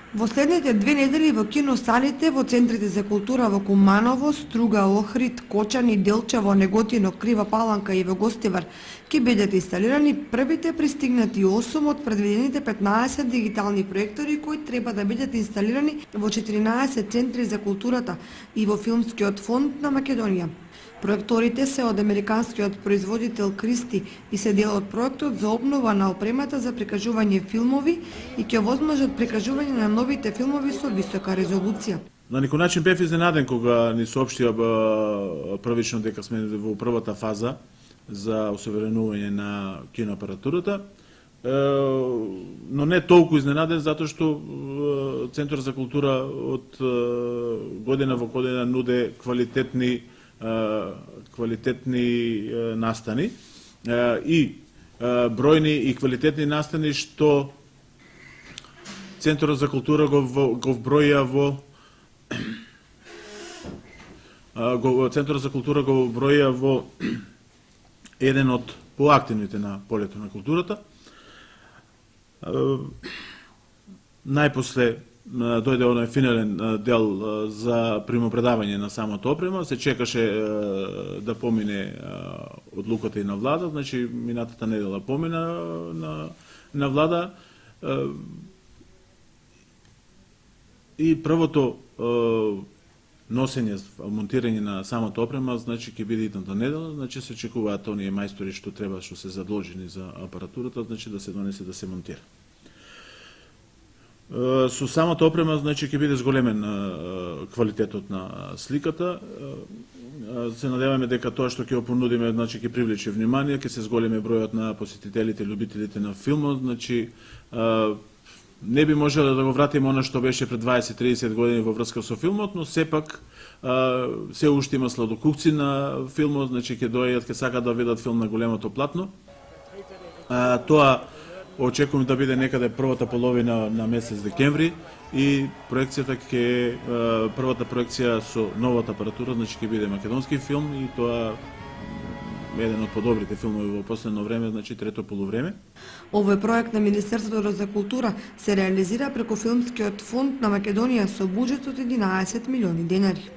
Во следните 2 недели во киносалите во центрите за култура во Куманово, Струга, Охрид, Кочани, Делчево, Неготино, Крива Паланка и во Гостивар ќе бидат инсталирани првите пристигнати 8 од предвидените 15 дигитални проектори кои треба да бидат инсталирани во 14 центри за културата и во Филмскиот фонд на Македонија. Проекторите се од американскиот производител Кристи и се дел од проектот за обнова на опремата за прикажување филмови и ќе овозможат прикажување на новите филмови со висока резолуција. На некој начин бев изненаден кога ни соопштија првично дека сме во првата фаза за осоверенување на киноапаратурата, но не толку изненаден затоа што Центар за култура од година во година нуде квалитетни настани и бројни и квалитетни настани што Центарот за култура го вброја Центарот за култура го вброја во еден од поактивните на полето на културата. Најпосле дојде оној финален дел за примопредавање на самото опрема, се чекаше да помине одлуката и на влада, значи минатата недела помина на влада и првото носење, монтирање на самото опрема, значи ќе биде идната недела, значи се чекуваат оние мајстори што треба, што се задолжени за апаратурата, значи да се донесе да се монтира. Со самата опрема, значи, ќе биде зголемен квалитетот на сликата. Се надеваме дека тоа што ќе го понудиме, значи, ќе привлече внимание, ќе се зголеме бројот на посетителите, љубителите на филмот, значи, не би можело да го вратиме она што беше пред 20-30 години во врска со филмот, но сепак се уште има сладокукци на филмот, значи, ќе дојдат, ќе сакаат да видат филм на големото платно. Тоа очекувам да биде некаде првата половина на месец декември и проекцијата првата проекција со новата апаратура, значи ќе биде македонски филм и тоа еден од подобрите филмови во последно време, значи трето полувреме. Овој проект на Министерството за култура се реализира преку Филмскиот фонд на Македонија со буџет од 11 милиони денари.